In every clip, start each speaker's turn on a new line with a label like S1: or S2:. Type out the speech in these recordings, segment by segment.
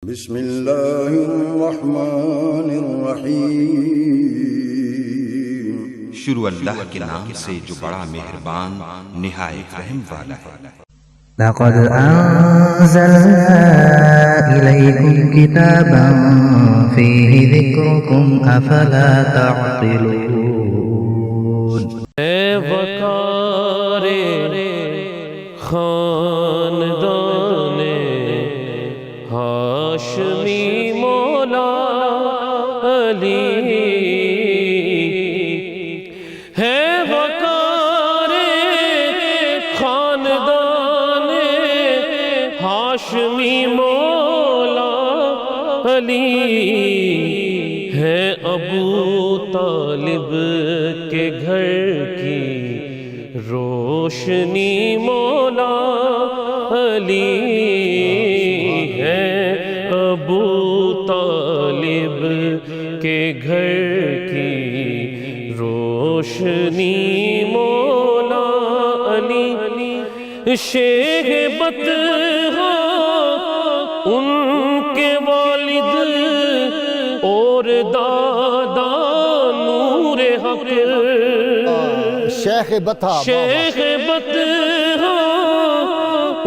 S1: بسم اللہ الرحمن الرحیم۔
S2: شروع اللہ کے نام سے جو بڑا مہربان نہایت رحم والا ہے۔
S3: لقد أنزلنا إليكم كتابا فيه ذكركم أفلا تعقلون۔
S4: اے وقار خاندان ہاشمی مولا علی، ہے وقار خاندان ہاشمی مولا علی، ہے ابو طالب کے گھر کی روشنی مولا علی، ہے ابو طالب کے گھر کی روشنی مولا علی، شیبت ہو ان کے والد اور دادا نور حق،
S5: شیخ بطا
S4: شیخ بت ہو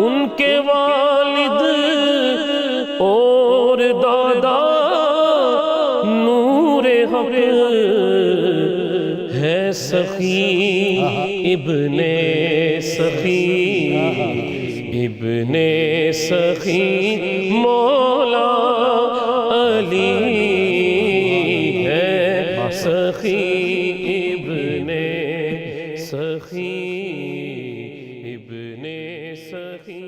S4: ان کے والد اور دادا نور حق، ہے سخی ابن سخی ابن سخی مولا علی، ہے سخی ابن سخی ابن سخی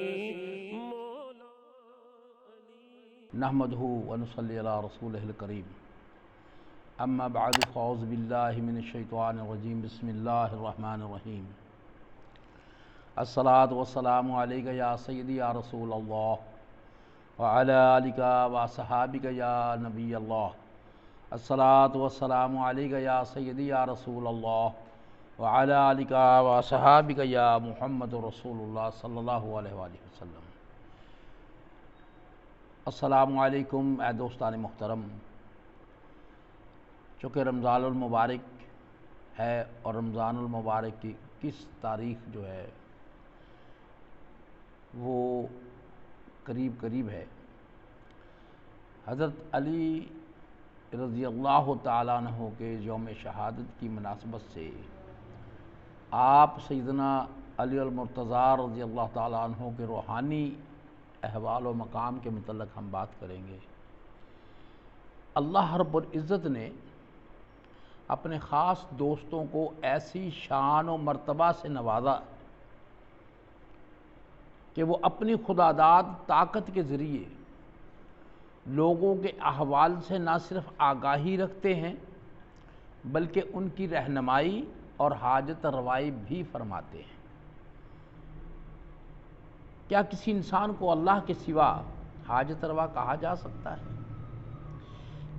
S4: مولا علی۔
S5: نحمدہ ونصلی علی رسولہ الکریم، اما بعد فاعوذ باللہ من الشیطان الرجیم، بسم اللہ الرحمن الرحیم۔ الصلاۃ والسلام علیک یا سیدی یا رسول اللہ، وعلی آلک وصحابک یا نبی اللہ۔ الصلاۃ والسلام علیک یا سیدی یا رسول اللہ، وعلی آلک وصحابک یا محمد رسول اللہ صلی اللہ علیہ وآلہ وسلم۔ السلام علیکم اے دوستان محترم، چونکہ رمضان المبارک ہے اور رمضان المبارک کی کس تاریخ جو ہے وہ قریب قریب ہے، حضرت علی رضی اللہ تعالیٰ عنہ کے یوم شہادت کی مناسبت سے آپ سیدنا علی المرتضیٰ رضی اللہ تعالیٰ عنہ کے روحانی احوال و مقام کے متعلق ہم بات کریں گے۔ اللہ رب العزت نے اپنے خاص دوستوں کو ایسی شان و مرتبہ سے نوازا کہ وہ اپنی خداداد طاقت کے ذریعے لوگوں کے احوال سے نہ صرف آگاہی رکھتے ہیں بلکہ ان کی رہنمائی اور حاجت روائی بھی فرماتے ہیں۔ کیا کسی انسان کو اللہ کے سوا حاجت روا کہا جا سکتا ہے؟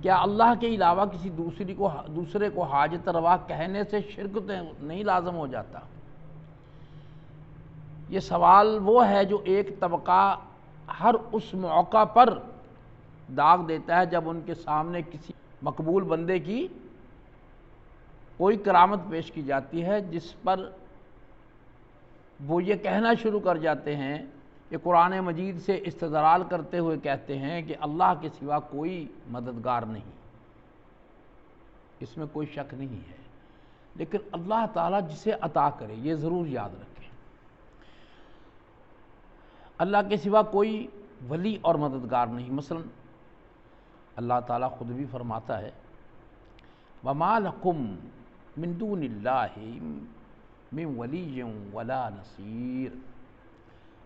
S5: کیا اللہ کے علاوہ کسی دوسرے کو حاجت روا کہنے سے شرک نہیں لازم ہو جاتا؟ یہ سوال وہ ہے جو ایک طبقہ ہر اس موقع پر داغ دیتا ہے جب ان کے سامنے کسی مقبول بندے کی کوئی کرامت پیش کی جاتی ہے، جس پر وہ یہ کہنا شروع کر جاتے ہیں کہ قرآن مجید سے استدلال کرتے ہوئے کہتے ہیں کہ اللہ کے سوا کوئی مددگار نہیں، اس میں کوئی شک نہیں ہے، لیکن اللہ تعالیٰ جسے عطا کرے یہ ضرور یاد رکھیں، اللہ کے سوا کوئی ولی اور مددگار نہیں۔ مثلا اللہ تعالیٰ خود بھی فرماتا ہے وَمَا لَكُم مِّن دُونِ اللَّهِ مِّن وَلِيٍّ وَلَا نَصِيرٍ،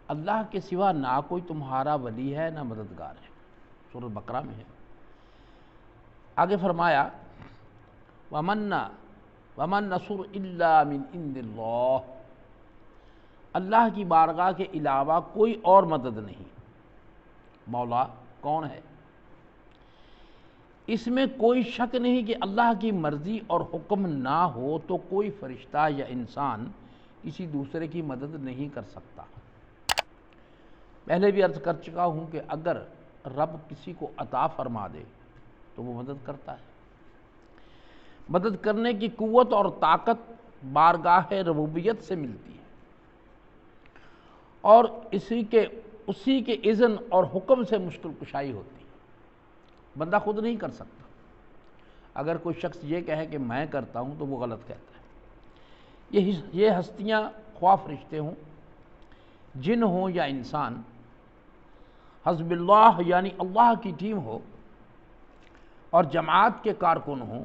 S5: اللہ کے سوا نہ کوئی تمہارا ولی ہے نہ مددگار ہے، سورۃ بقرہ میں ہے۔ آگے فرمایا وَمَن نَّصْرُ إِلَّا مِنْ عِندِ اللَّهِ، اللہ کی بارگاہ کے علاوہ کوئی اور مدد نہیں۔ مولا کون ہے؟ اس میں کوئی شک نہیں کہ اللہ کی مرضی اور حکم نہ ہو تو کوئی فرشتہ یا انسان کسی دوسرے کی مدد نہیں کر سکتا۔ پہلے بھی عرض کر چکا ہوں کہ اگر رب کسی کو عطا فرما دے تو وہ مدد کرتا ہے۔ مدد کرنے کی قوت اور طاقت بارگاہ ربوبیت سے ملتی ہے اور اسی کے اذن اور حکم سے مشکل کشائی ہوتی ہے، بندہ خود نہیں کر سکتا۔ اگر کوئی شخص یہ کہے کہ میں کرتا ہوں تو وہ غلط کہتا ہے۔ یہ ہستیاں خواہ فرشتے ہوں، جن ہوں یا انسان، حزب اللہ یعنی اللہ کی ٹیم ہو اور جماعت کے کارکن ہوں،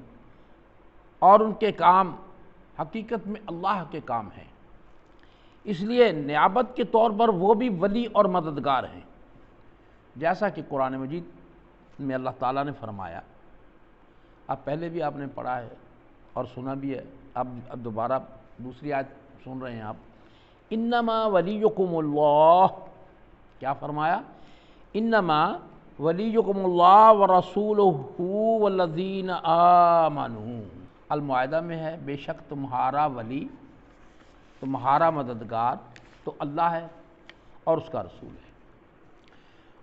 S5: اور ان کے کام حقیقت میں اللہ کے کام ہیں، اس لیے نیابت کے طور پر وہ بھی ولی اور مددگار ہیں، جیسا کہ قرآن مجید میں اللہ تعالیٰ نے فرمایا۔ اب پہلے بھی آپ نے پڑھا ہے اور سنا بھی ہے، اب دوبارہ دوسری آیت سن رہے ہیں آپ۔ انما ولیکم اللہ، کیا فرمایا؟ انما ولیکم اللہ ورسولہ والذین آمنوا۔ المائدہ میں ہے بے شک تمہارا ولی، تمہارا مددگار تو اللہ ہے اور اس کا رسول ہے،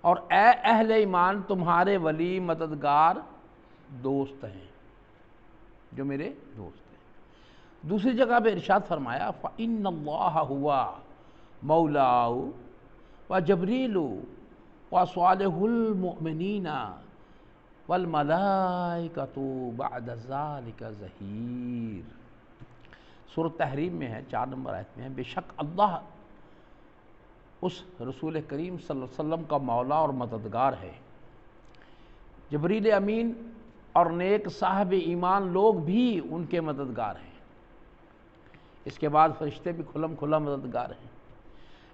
S5: اور اے اہل ایمان تمہارے ولی مددگار دوست ہیں، جو میرے دوست ہیں۔ دوسری جگہ پہ ارشاد فرمایا فَإِنَّ اللَّهَ هُوَ مَوْلَاهُ وَجَبْرِيلُ وَصَالِحُ الْمُؤْمِنِينَ وَالْمَلَائِكَةُ بَعْدَ ذَلِكَ ظَهِيرٌ۔ سورۃ تحریم میں ہے، 4 نمبر آیت میں ہے، بے شک اللہ اس رسول کریم صلی اللہ علیہ وسلم کا مولا اور مددگار ہے، جبریل امین اور نیک صاحب ایمان لوگ بھی ان کے مددگار ہیں، اس کے بعد فرشتے بھی کھلم کھلا مددگار ہیں۔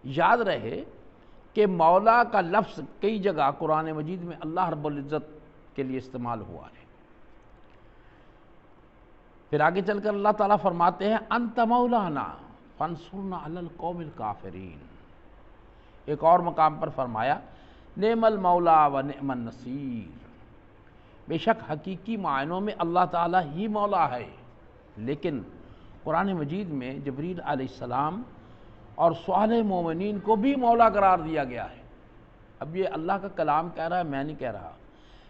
S5: یاد رہے کہ مولا کا لفظ کئی جگہ قرآن مجید میں اللہ رب العزت کے لیے استعمال ہوا ہے۔ پھر آگے چل کر اللہ تعالیٰ فرماتے ہیں انت مولانا فانصرنا علی القوم الکافرین۔ ایک اور مقام پر فرمایا نعم المولا و نعم النصیر۔ بے شک حقیقی معنوں میں اللہ تعالیٰ ہی مولا ہے، لیکن قرآن مجید میں جبریل علیہ السلام اور صالح مومنین کو بھی مولا قرار دیا گیا ہے۔ اب یہ اللہ کا کلام کہہ رہا ہے، میں نہیں کہہ رہا،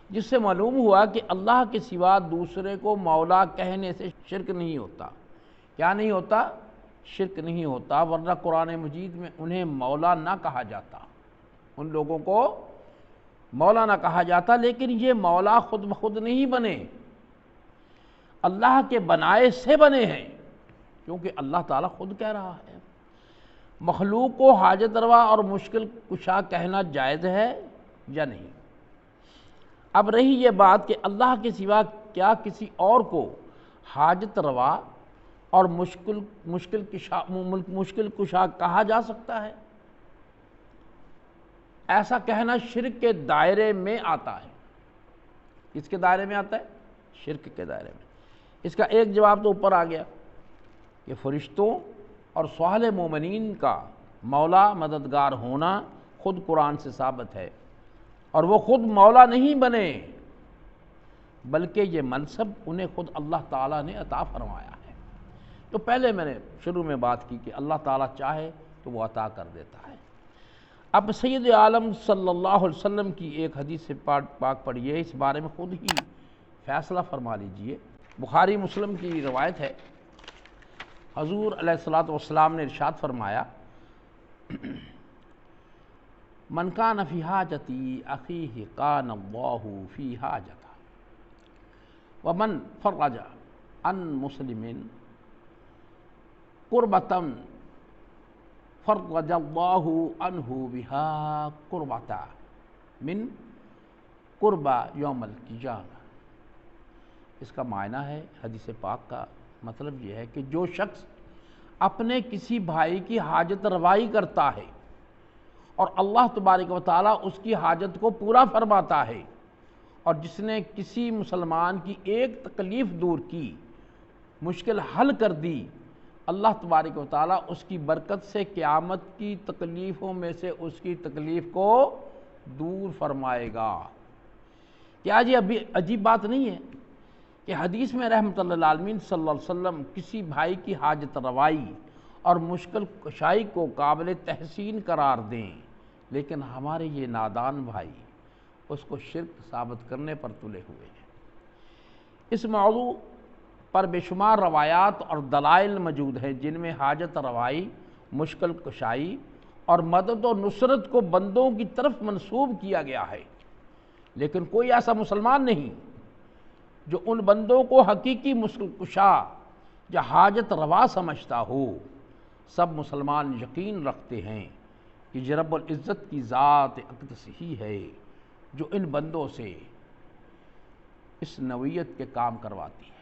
S5: جس سے معلوم ہوا کہ اللہ کے سوا دوسرے کو مولا کہنے سے شرک نہیں ہوتا۔ کیا نہیں ہوتا؟ شرک نہیں ہوتا، ورنہ قرآن مجید میں انہیں مولا نہ کہا جاتا، ان لوگوں کو مولا نہ کہا جاتا، لیکن یہ مولا خود بخود نہیں بنے، اللہ کے بنائے سے بنے ہیں، کیونکہ اللہ تعالیٰ خود کہہ رہا ہے۔ مخلوق کو حاجت روا اور مشکل کشا کہنا جائز ہے یا نہیں؟ اب رہی یہ بات کہ اللہ کے سوا کیا کسی اور کو حاجت روا اور مشکل کشا کہا جا سکتا ہے؟ ایسا کہنا شرک کے دائرے میں آتا ہے۔ کس کے دائرے میں آتا ہے؟ شرک کے دائرے میں۔ اس کا ایک جواب تو اوپر آ گیا کہ فرشتوں اور صالح مومنین کا مولا مددگار ہونا خود قرآن سے ثابت ہے، اور وہ خود مولا نہیں بنے، بلکہ یہ منصب انہیں خود اللہ تعالیٰ نے عطا فرمایا ہے۔ تو پہلے میں نے شروع میں بات کی کہ اللہ تعالیٰ چاہے تو وہ عطا کر دیتا ہے۔ اب سید عالم صلی اللہ علیہ وسلم کی ایک حدیث سے پاک پڑھیے، اس بارے میں خود ہی فیصلہ فرما لیجئے۔ بخاری مسلم کی روایت ہے، حضور علیہ الصلوۃ والسلام نے ارشاد فرمایا من کان فی حاجتی اخیہ کان اللہ فی حاجتہ ومن فرج عن مسلم قربۃ فرج اللہ عنہ بہا قربۃ من قربہ یوم القیامہ۔ اس کا معنی ہے، حدیث پاک کا مطلب یہ ہے کہ جو شخص اپنے کسی بھائی کی حاجت روائی کرتا ہے اور اللہ تبارک و تعالیٰ اس کی حاجت کو پورا فرماتا ہے، اور جس نے کسی مسلمان کی ایک تکلیف دور کی، مشکل حل کر دی، اللہ تبارک و تعالیٰ اس کی برکت سے قیامت کی تکلیفوں میں سے اس کی تکلیف کو دور فرمائے گا۔ کیا جی ابھی عجیب بات نہیں ہے کہ حدیث میں رحمت اللہ العالمین صلی اللہ علیہ وسلم کسی بھائی کی حاجت روائی اور مشکل کشائی کو قابل تحسین قرار دیں، لیکن ہمارے یہ نادان بھائی اس کو شرک ثابت کرنے پر تلے ہوئے ہیں۔ اس موضوع پر بے شمار روایات اور دلائل موجود ہیں جن میں حاجت روائی، مشکل کشائی اور مدد و نصرت کو بندوں کی طرف منسوب کیا گیا ہے، لیکن کوئی ایسا مسلمان نہیں جو ان بندوں کو حقیقی مشکل کشا یا حاجت روا سمجھتا ہو۔ سب مسلمان یقین رکھتے ہیں کہ یہ رب العزت کی ذات اقدس ہی ہے جو ان بندوں سے اس نوعیت کے کام کرواتی ہے۔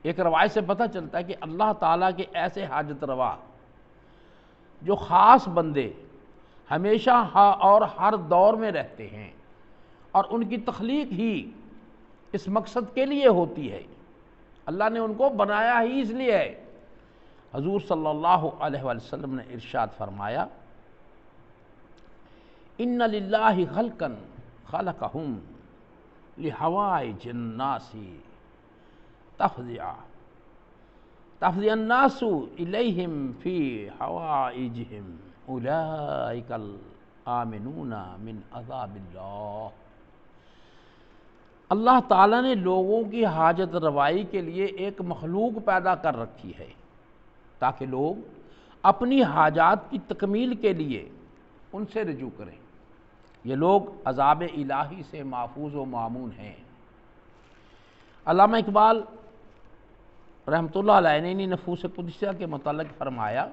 S5: ایک روایت سے پتہ چلتا ہے کہ اللہ تعالیٰ کے ایسے حاجت روا جو خاص بندے ہمیشہ اور ہر دور میں رہتے ہیں، اور ان کی تخلیق ہی اس مقصد کے لیے ہوتی ہے، اللہ نے ان کو بنایا ہی اس لیے ہے۔ حضور صلی اللہ علیہ وآلہ وسلم نے ارشاد فرمایا، ان للہ خلقا خلقہم لحوائج الناس تفضع الناس الیہم فی حوائجہم اولئک الآمنون من عذاب اللہ۔ اللہ تعالیٰ نے لوگوں کی حاجت روائی کے لیے ایک مخلوق پیدا کر رکھی ہے تاکہ لوگ اپنی حاجات کی تکمیل کے لیے ان سے رجوع کریں۔ یہ لوگ عذاب الہی سے محفوظ و مامون ہیں۔ علامہ اقبال رحمۃ اللہ علیہ نے نفوس قدسیہ کے متعلق فرمایا،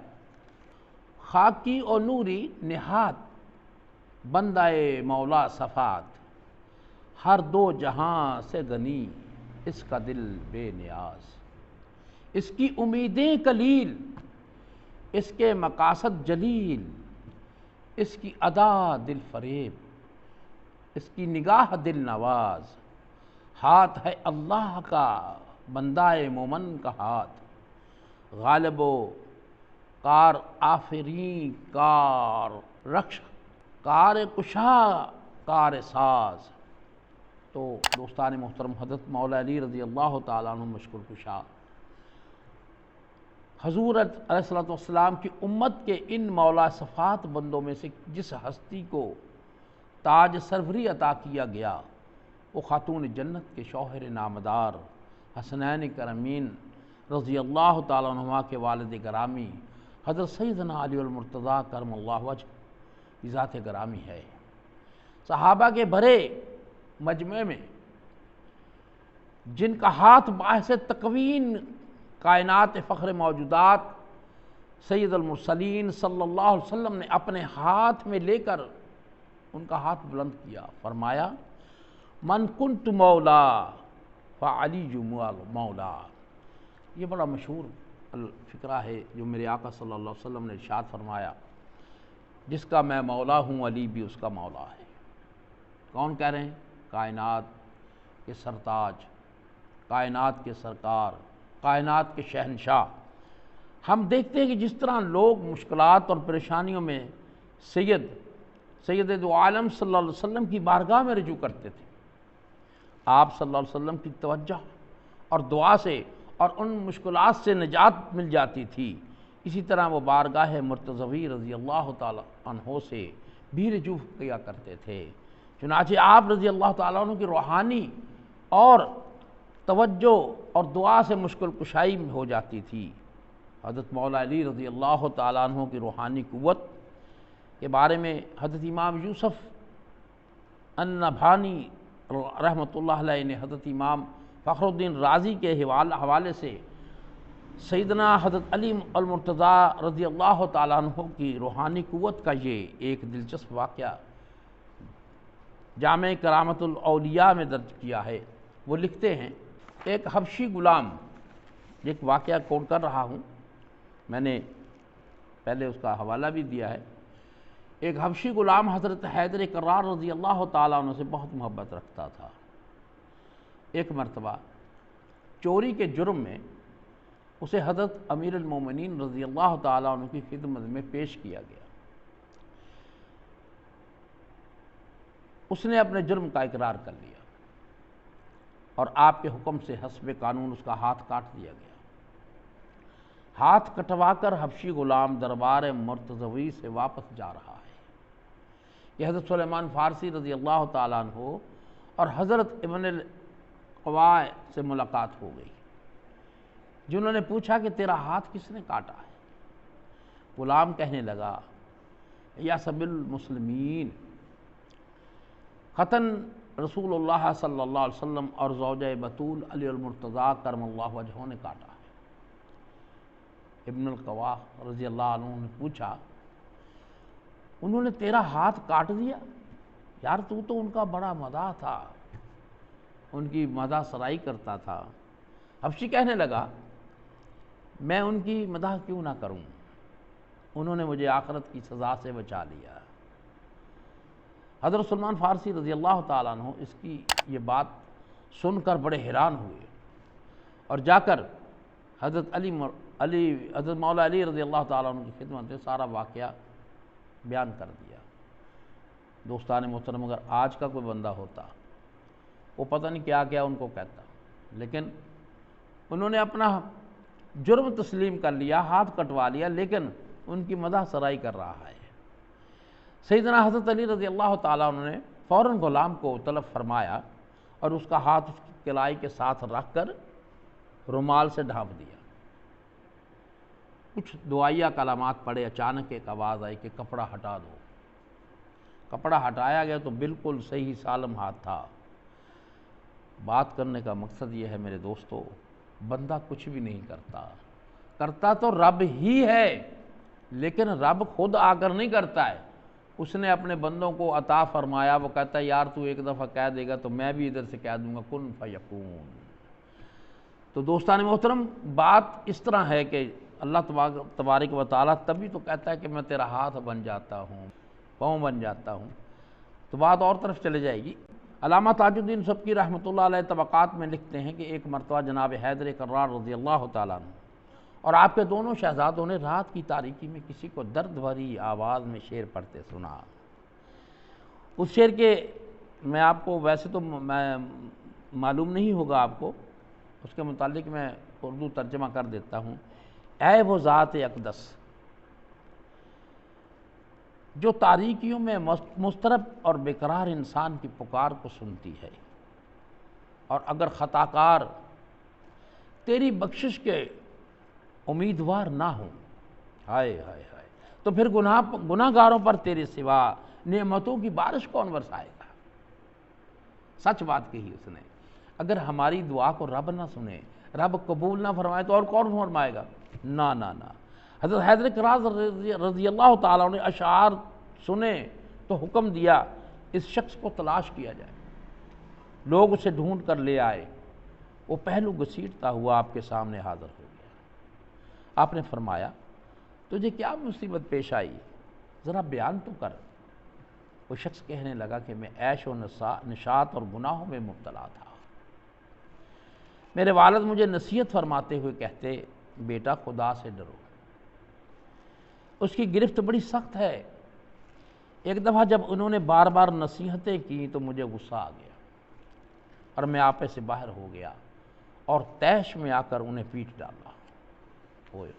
S5: خاکی اور نوری نہاد بندہ مولا صفات، ہر دو جہاں سے غنی اس کا دل بے نیاز، اس کی امیدیں قلیل اس کے مقاصد جلیل، اس کی ادا دل فریب اس کی نگاہ دل نواز، ہاتھ ہے اللہ کا بندہ مومن کا ہاتھ، غالب و کار آفرین کار رخش کار کشا کار ساز۔ تو دوستان محترم، حضرت مولا علی رضی اللہ تعالیٰ عنہ مشکل کشا حضور علیہ السلام کی امت کے ان مولا صفات بندوں میں سے جس ہستی کو تاج سروری عطا کیا گیا وہ خاتون جنت کے شوہر نامدار حسنین کرمین رضی اللہ تعالیٰ عنہما کے والد گرامی حضرت سیدنا علی المرتضیٰ کرم اللہ وجہ کی ذات گرامی ہے۔ صحابہ کے بھرے مجمع میں جن کا ہاتھ باعث تکوین کائنات فخر موجودات سید المرسلین صلی اللہ علیہ وسلم نے اپنے ہاتھ میں لے کر ان کا ہاتھ بلند کیا، فرمایا، من کنت مولا فعلی مولا۔ یہ بڑا مشہور فقرہ ہے جو میرے آقا صلی اللہ علیہ وسلم نے ارشاد فرمایا، جس کا میں مولا ہوں علی بھی اس کا مولا ہے۔ کون کہہ رہے ہیں؟ کائنات کے سرتاج، کائنات کے سرکار، کائنات کے شہنشاہ۔ ہم دیکھتے ہیں کہ جس طرح لوگ مشکلات اور پریشانیوں میں سید دو عالم صلی اللہ علیہ وسلم کی بارگاہ میں رجوع کرتے تھے، آپ صلی اللہ علیہ وسلم کی توجہ اور دعا سے اور ان مشکلات سے نجات مل جاتی تھی، اسی طرح وہ بارگاہ مرتضوی رضی اللہ تعالیٰ عنہ سے بھی رجوع کیا کرتے تھے۔ چنانچہ آپ رضی اللہ تعالیٰ عنہ کی روحانی اور توجہ اور دعا سے مشکل کشائی ہو جاتی تھی۔ حضرت مولا علی رضی اللہ تعالیٰ عنہ کی روحانی قوت کے بارے میں حضرت امام یوسف النبہانی رحمۃ اللہ علیہ نے حضرت امام فخر الدین رازی کے حوالے سے سیدنا حضرت علی المرتضیٰ رضی اللہ تعالیٰ عنہ کی روحانی قوت کا یہ ایک دلچسپ واقعہ جامع کرامت الاولیاء میں درج کیا ہے۔ وہ لکھتے ہیں، ایک حبشی غلام، ایک واقعہ کوٹ کر رہا ہوں، میں نے پہلے اس کا حوالہ بھی دیا ہے۔ ایک حبشی غلام حضرت حیدر کرار رضی اللہ تعالیٰ عنہ سے بہت محبت رکھتا تھا۔ ایک مرتبہ چوری کے جرم میں اسے حضرت امیر المومنین رضی اللہ تعالیٰ عنہ کی خدمت میں پیش کیا گیا۔ اس نے اپنے جرم کا اقرار کر لیا اور آپ کے حکم سے حسب قانون اس کا ہاتھ کاٹ دیا گیا۔ ہاتھ کٹوا کر حبشی غلام دربار مرتضوی سے واپس جا رہا ہے یہ حضرت سلیمان فارسی رضی اللہ تعالیٰ عنہ اور حضرت ابن القوا سے ملاقات ہو گئی، جنہوں نے پوچھا کہ تیرا ہاتھ کس نے کاٹا ہے؟ غلام کہنے لگا یا سب المسلمین، قطن رسول اللہ صلی اللہ علیہ وسلم اور زوجہ بطول علی المرتضیٰ کرم اللہ وجہہ نے کاٹا ہے۔ ابن القوا رضی اللہ عنہ نے پوچھا انہوں نے تیرا ہاتھ کاٹ دیا؟ یار تو ان کا بڑا مداح تھا، ان کی مداح سرائی کرتا تھا۔ حبشی کہنے لگا میں ان کی مداح کیوں نہ کروں، انہوں نے مجھے آخرت کی سزا سے بچا لیا۔ حضرت سلمان فارسی رضی اللہ تعالیٰ عنہ اس کی یہ بات سن کر بڑے حیران ہوئے اور جا کر حضرت حضرت مولا علی رضی اللہ تعالیٰ عنہ کی خدمت میں سارا واقعہ بیان کر دیا۔ دوستان محترم، اگر آج کا کوئی بندہ ہوتا وہ پتہ نہیں کیا کیا ان کو کہتا، لیکن انہوں نے اپنا جرم تسلیم کر لیا، ہاتھ کٹوا لیا، لیکن ان کی مداح سرائی کر رہا ہے۔ سیدنا حضرت علی رضی اللہ تعالیٰ عنہ نے فوراً غلام کو طلب فرمایا اور اس کا ہاتھ اس کی کلائی کے ساتھ رکھ کر رومال سے ڈھانپ دیا۔ کچھ دعائیہ کلمات پڑھے، اچانک ایک آواز آئی کہ کپڑا ہٹا دو۔ کپڑا ہٹایا گیا تو بالکل صحیح سالم ہاتھ تھا۔ بات کرنے کا مقصد یہ ہے میرے دوستو، بندہ کچھ بھی نہیں کرتا تو رب ہی ہے، لیکن رب خود آ کر نہیں کرتا ہے، اس نے اپنے بندوں کو عطا فرمایا۔ وہ کہتا ہے یار تو ایک دفعہ کہہ دے گا تو میں بھی ادھر سے کہہ دوں گا کن فیکون۔ تو دوستان محترم، بات اس طرح ہے کہ اللہ تبارک و تعالیٰ تبھی تو کہتا ہے کہ میں تیرا ہاتھ بن جاتا ہوں، پاؤں بن جاتا ہوں۔ تو بات اور طرف چلے جائے گی۔ علامہ تاج الدین سبکی رحمۃ اللہ علیہ طبقات میں لکھتے ہیں کہ ایک مرتبہ جناب حیدر کرار رضی اللہ تعالیٰ عنہ اور آپ کے دونوں شہزادوں نے رات کی تاریکی میں کسی کو درد بھری آواز میں شعر پڑھتے سنا۔ اس شعر کے میں آپ کو ویسے تو معلوم نہیں ہوگا آپ کو، اس کے متعلق میں اردو ترجمہ کر دیتا ہوں۔ اے وہ ذات اقدس جو تاریکیوں میں مضطرب اور بیقرار انسان کی پکار کو سنتی ہے، اور اگر خطاکار تیری بخشش کے امیدوار نہ ہوں، ہائے ہائے ہائے، تو پھر گناہ گاروں پر تیرے سوا نعمتوں کی بارش کون برسائے گا؟ سچ بات کہی اس نے۔ اگر ہماری دعا کو رب نہ سنے، رب قبول نہ فرمائے تو اور کون فرمائے گا؟ نہ نہ نہ۔ حضرت حیدر کرار رضی اللہ تعالیٰ نے اشعار سنے تو حکم دیا اس شخص کو تلاش کیا جائے۔ لوگ اسے ڈھونڈ کر لے آئے، وہ پہلو گھسیٹتا ہوا آپ کے سامنے حاضر ہو گیا۔ آپ نے فرمایا تجھے کیا مصیبت پیش آئی، ذرا بیان تو کر۔ وہ شخص کہنے لگا کہ میں عیش و نشاط اور گناہوں میں مبتلا تھا۔ میرے والد مجھے نصیحت فرماتے ہوئے کہتے بیٹا خدا سے ڈرو، اس کی گرفت بڑی سخت ہے۔ ایک دفعہ جب انہوں نے بار بار نصیحتیں کی تو مجھے غصہ آ گیا اور میں آپے سے باہر ہو گیا اور طیش میں آ کر انہیں پیٹ ڈالا۔ ہوئے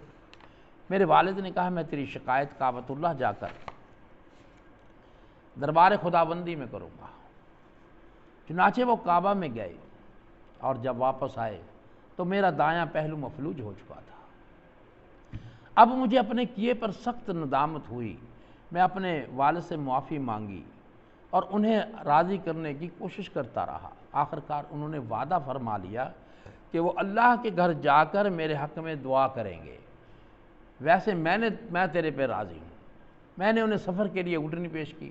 S5: میرے والد نے کہا میں تیری شکایت کعبۃ اللہ جا کر دربار خداوندی میں کروں گا۔ چنانچہ وہ کعبہ میں گئے اور جب واپس آئے تو میرا دایاں پہلو مفلوج ہو چکا تھا۔ اب مجھے اپنے کیے پر سخت ندامت ہوئی۔ میں اپنے والد سے معافی مانگی اور انہیں راضی کرنے کی کوشش کرتا رہا۔ آخرکار انہوں نے وعدہ فرما لیا کہ وہ اللہ کے گھر جا کر میرے حق میں دعا کریں گے۔ ویسے میں تیرے پہ راضی ہوں۔ میں نے انہیں سفر کے لیے اونٹنی پیش کی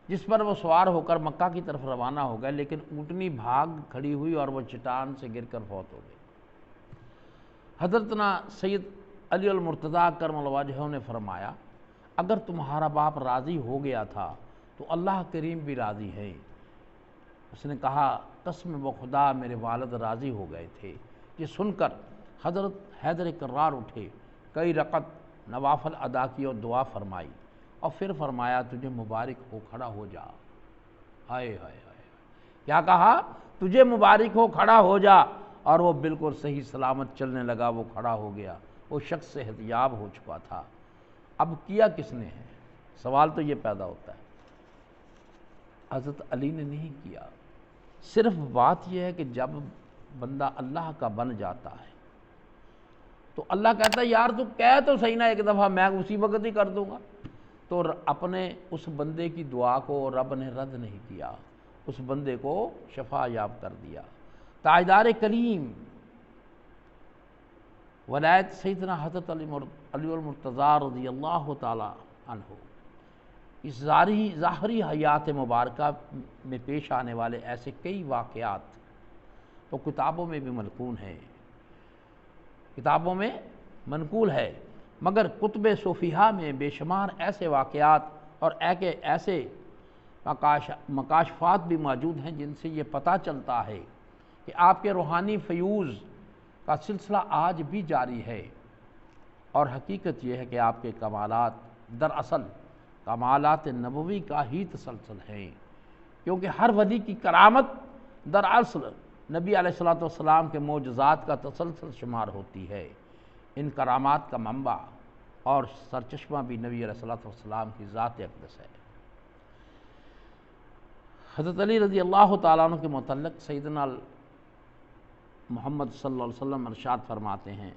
S5: جس پر وہ سوار ہو کر مکہ کی طرف روانہ ہو گئے، لیکن اونٹنی بھاگ کھڑی ہوئی اور وہ چٹان سے گر کر فوت ہو گئی۔ حضرتنا سید علی المرتضیٰ کرم اللہ وجہہ نے فرمایا اگر تمہارا باپ راضی ہو گیا تھا تو اللہ کریم بھی راضی ہے۔ اس نے کہا قسم بخدا میرے والد راضی ہو گئے تھے۔ یہ سن کر حضرت حیدر کرار اٹھے، کئی رکعت نوافل ادا کی اور دعا فرمائی اور پھر فرمایا تجھے مبارک ہو، کھڑا ہو جا۔ ہائے ہائے ہائے، کیا کہا؟ تجھے مبارک ہو، کھڑا ہو جا۔ اور وہ بالکل صحیح سلامت چلنے لگا، وہ کھڑا ہو گیا۔ وہ شخص صحت یاب ہو چکا تھا۔ اب کیا کس نے ہے؟ سوال تو یہ پیدا ہوتا ہے، حضرت علی نے نہیں کیا۔ صرف بات یہ ہے کہ جب بندہ اللہ کا بن جاتا ہے تو اللہ کہتا ہے یار تو کہہ تو صحیح نہ ایک دفعہ، میں اسی وقت ہی کر دوں گا۔ تو اپنے اس بندے کی دعا کو رب نے رد نہیں کیا، اس بندے کو شفا یاب کر دیا۔ تاجدار کریم ولایت سیدنا حضرت علی المرتضیٰ رضی اللہ تعالی عنہ، اس ظاہری حیات مبارکہ میں پیش آنے والے ایسے کئی واقعات تو کتابوں میں بھی منقول ہیں، کتابوں میں منقول ہے، مگر کتب صوفیہ میں بے شمار ایسے واقعات اور ایسے مکاشفات بھی موجود ہیں جن سے یہ پتہ چلتا ہے کہ آپ کے روحانی فیوز کا سلسلہ آج بھی جاری ہے، اور حقیقت یہ ہے کہ آپ کے کمالات دراصل کمالات نبوی کا ہی تسلسل ہیں، کیونکہ ہر ولی کی کرامت دراصل نبی علیہ السلام کے معجزات کا تسلسل شمار ہوتی ہے۔ ان کرامات کا منبع اور سرچشمہ بھی نبی علیہ السلام کی ذات اقدس ہے۔ حضرت علی رضی اللہ تعالیٰ عنہ کے متعلق سیدنا محمد صلی اللہ علیہ وسلم ارشاد فرماتے ہیں،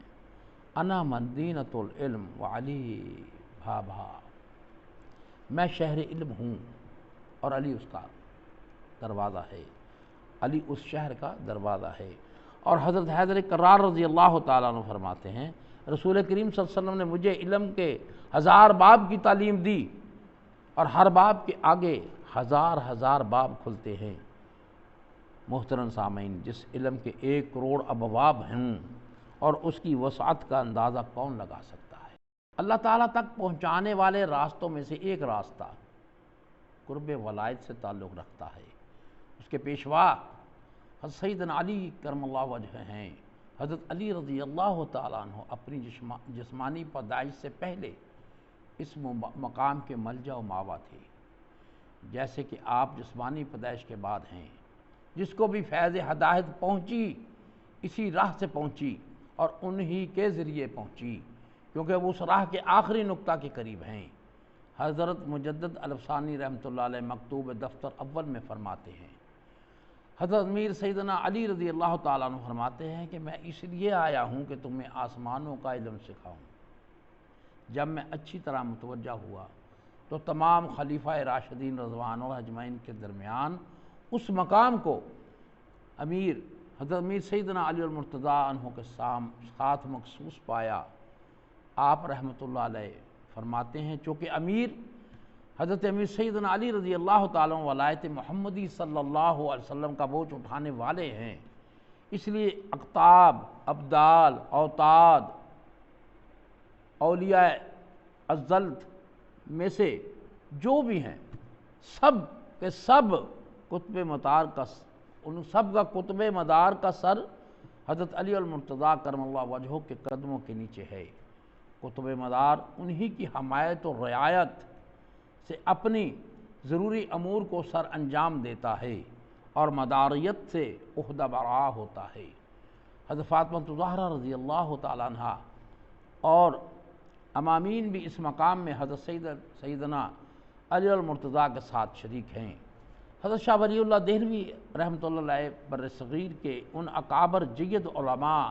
S5: انا مدینۃ العلم وعلی بھابھا، میں شہر علم ہوں اور علی اس کا دروازہ ہے، علی اس شہر کا دروازہ ہے۔ اور حضرت حیدر کرار رضی اللہ تعالیٰ عنہ فرماتے ہیں، رسول کریم صلی اللہ علیہ وسلم نے مجھے علم کے 1000 باب کی تعلیم دی، اور ہر باب کے آگے ہزار باب کھلتے ہیں۔ محترم سامعین، جس علم کے 1 کروڑ ابواب ہیں اور اس کی وسعت کا اندازہ کون لگا سکتا ہے؟ اللہ تعالیٰ تک پہنچانے والے راستوں میں سے ایک راستہ قرب ولایت سے تعلق رکھتا ہے۔ اس کے پیشوا حضرت سیدنا علی کرم اللہ وجہ ہیں۔ حضرت علی رضی اللہ تعالیٰ عنہ اپنی جسمانی پیدائش سے پہلے اس مقام کے ملجا و ماوا تھے، جیسے کہ آپ جسمانی پیدائش کے بعد ہیں۔ جس کو بھی فیض ہدایت پہنچی اسی راہ سے پہنچی اور انہی کے ذریعے پہنچی، کیونکہ وہ اس راہ کے آخری نقطہ کے قریب ہیں۔ حضرت مجدد الفسانی رحمۃ اللہ علیہ مکتوب دفتر اول میں فرماتے ہیں، حضرت امیر سیدنا علی رضی اللہ تعالیٰ عنہ فرماتے ہیں کہ میں اس لیے آیا ہوں کہ تمہیں آسمانوں کا علم سکھاؤں۔ جب میں اچھی طرح متوجہ ہوا تو تمام خلیفہ راشدین رضوان اللہ اجمعین کے درمیان اس مقام کو حضرت امیر سیدنا علی المرتضیٰ عنہ کے ساتھ مخصوص پایا۔ آپ رحمۃ اللہ علیہ فرماتے ہیں، چونکہ حضرت امیر سیدنا علی رضی اللہ تعالیٰ عنہ ولایت محمدی صلی اللہ علیہ وسلم کا بوجھ اٹھانے والے ہیں، اس لیے اقطاب، ابدال، اوتاد، اولیاء ازلت میں سے جو بھی ہیں سب کے سب ان سب کا قطب مدار کا سر حضرت علی المرتضیٰ کرم اللہ وجہہ کے قدموں کے نیچے ہے۔ قطب مدار انہی کی حمایت و رعایت سے اپنی ضروری امور کو سر انجام دیتا ہے اور مداریت سے عہدہ برآ ہوتا ہے۔ حضرت فاطمہ زہرا رضی اللہ تعالیٰ عنہ اور امامین بھی اس مقام میں حضرت سیدنا علی المرتضیٰ کے ساتھ شریک ہیں۔ حضرت شاہ ولی اللہ دہلوی رحمۃ اللہ علیہ بر صغیر کے ان اکابر جید علماء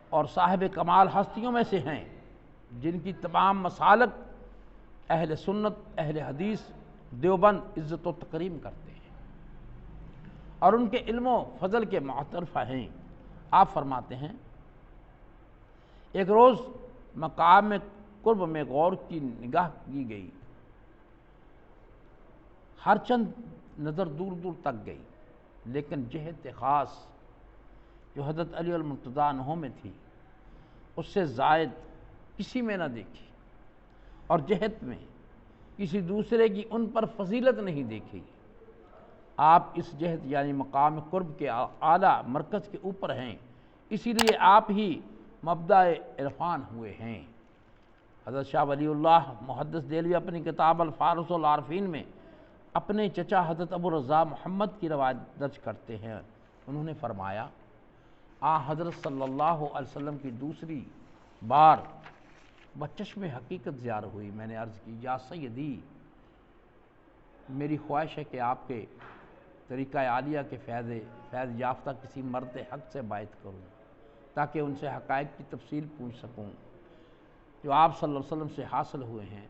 S5: اور صاحب کمال ہستیوں میں سے ہیں جن کی تمام مسالک اہل سنت، اہل حدیث، دیوبند عزت و تکریم کرتے ہیں اور ان کے علم و فضل کے معترف ہیں۔ آپ فرماتے ہیں، ایک روز مقام قرب میں غور کی نگاہ کی گئی، ہر چند نظر دور دور تک گئی، لیکن جہت خاص جو حضرت علی المرتضیٰ عنہ میں تھی اس سے زائد کسی میں نہ دیکھی، اور جہت میں کسی دوسرے کی ان پر فضیلت نہیں دیکھی۔ آپ اس جہت یعنی مقام قرب کے اعلیٰ مرکز کے اوپر ہیں، اسی لیے آپ ہی مبدأ عرفان ہوئے ہیں۔ حضرت شاہ ولی اللہ محدث دہلوی اپنی کتاب الفارس العارفین میں اپنے چچا حضرت ابو رضا محمد کی روایت درج کرتے ہیں۔ انہوں نے فرمایا، حضرت صلی اللہ علیہ وسلم کی دوسری بار بچشم حقیقت زیار ہوئی، میں نے عرض کی یا سیدی، میری خواہش ہے کہ آپ کے طریقہ عالیہ کے فیض یافتہ کسی مرد حق سے بیعت کروں تاکہ ان سے حقائق کی تفصیل پوچھ سکوں جو آپ صلی اللہ علیہ وسلم سے حاصل ہوئے ہیں۔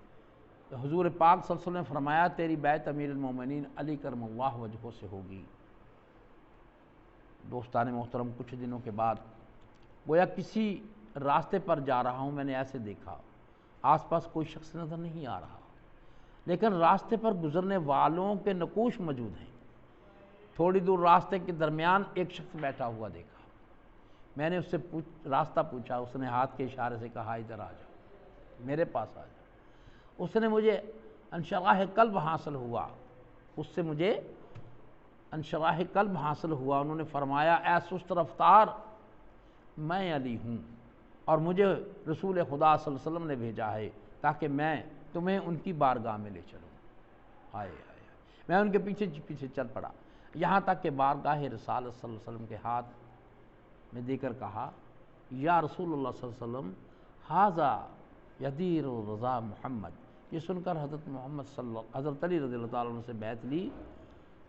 S5: تو حضور پاک صلی اللہ علیہ وسلم نے فرمایا تیری بیعت امیر المومنین علی کرم اللہ وجہہ سے ہوگی۔ دوستان محترم، کچھ دنوں کے بعد گویا کسی راستے پر جا رہا ہوں، میں نے ایسے دیکھا آس پاس کوئی شخص نظر نہیں آ رہا، لیکن راستے پر گزرنے والوں کے نقوش موجود ہیں۔ تھوڑی دور راستے کے درمیان ایک شخص بیٹھا ہوا دیکھا، میں نے اس سے راستہ پوچھا، اس نے ہاتھ کے اشارے سے کہا ادھر آ جاؤ، میرے پاس آ جاؤ۔ اس نے مجھے انشراح قلب حاصل ہوا، اس سے مجھے انشراح قلب حاصل ہوا۔ انہوں نے فرمایا اے سست رفتار، میں علی ہوں اور مجھے رسول خدا صلی اللہ علیہ وسلم نے بھیجا ہے تاکہ میں تمہیں ان کی بارگاہ میں لے چلوں۔ ہائے ہائے، میں ان کے پیچھے پیچھے چل پڑا یہاں تک کہ بارگاہ رسالت صلی اللہ علیہ وسلم کے ہاتھ میں دے کر کہا یا رسول اللہ صلی اللہ علیہ وسلم ھذا یدیر رضا محمد۔ یہ سن کر حضرت علی رضی اللہ تعالیٰ عنہ سے بیعت لی۔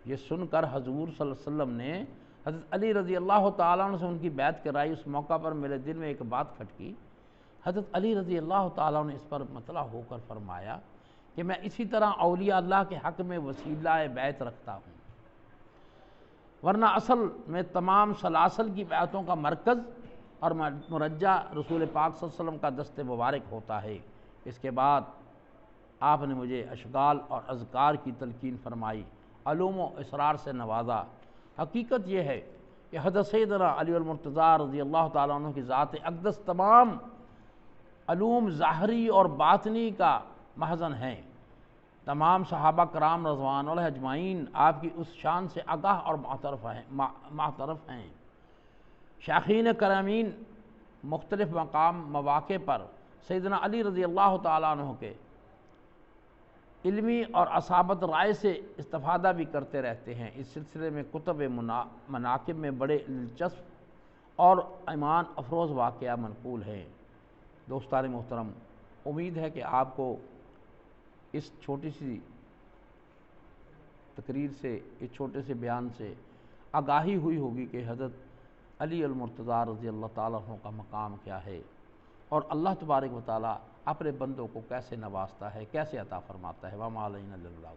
S5: یہ سن کر حضور صلی اللہ علیہ وسلم نے حضرت علی رضی اللہ تعالیٰ عنہ سے ان کی بیعت کرائی۔ اس موقع پر میرے دل میں ایک بات کھٹکی، حضرت علی رضی اللہ تعالیٰ عنہ نے اس پر مطلع ہو کر فرمایا کہ میں اسی طرح اولیاء اللہ کے حق میں وسیلہ بیعت رکھتا ہوں، ورنہ اصل میں تمام سلاسل کی بیعتوں کا مرکز اور مرجع رسول پاک صلی اللہ علیہ وسلم کا دست مبارک ہوتا ہے۔ اس کے بعد آپ نے مجھے اشغال اور اذکار کی تلقین فرمائی، علوم و اسرار سے نوازا۔ حقیقت یہ ہے کہ حضرت سیدنا علی المرتضیٰ رضی اللہ تعالیٰ عنہ کی ذات اقدس تمام علوم ظاہری اور باطنی کا مخزن ہیں۔ تمام صحابہ کرام رضوان اللہ اجمعین آپ کی اس شان سے آگاہ اور معترف ہیں۔ شیخین کرامین مختلف مقام مواقع پر سیدنا علی رضی اللہ تعالیٰ عنہ کے علمی اور اصابت رائے سے استفادہ بھی کرتے رہتے ہیں۔ اس سلسلے میں کتب مناقب میں بڑے دلچسپ اور ایمان افروز واقعہ منقول ہیں۔ دوستان محترم، امید ہے کہ آپ کو اس چھوٹی سی تقریر سے، اس چھوٹے سے بیان سے آگاہی ہوئی ہوگی کہ حضرت علی المرتضیٰ رضی اللہ تعالیٰ عنہ کا مقام کیا ہے اور اللہ تبارک و تعالیٰ اپنے بندوں کو کیسے نوازتا ہے، کیسے عطا فرماتا ہے۔ وما علینا الا البلاغ۔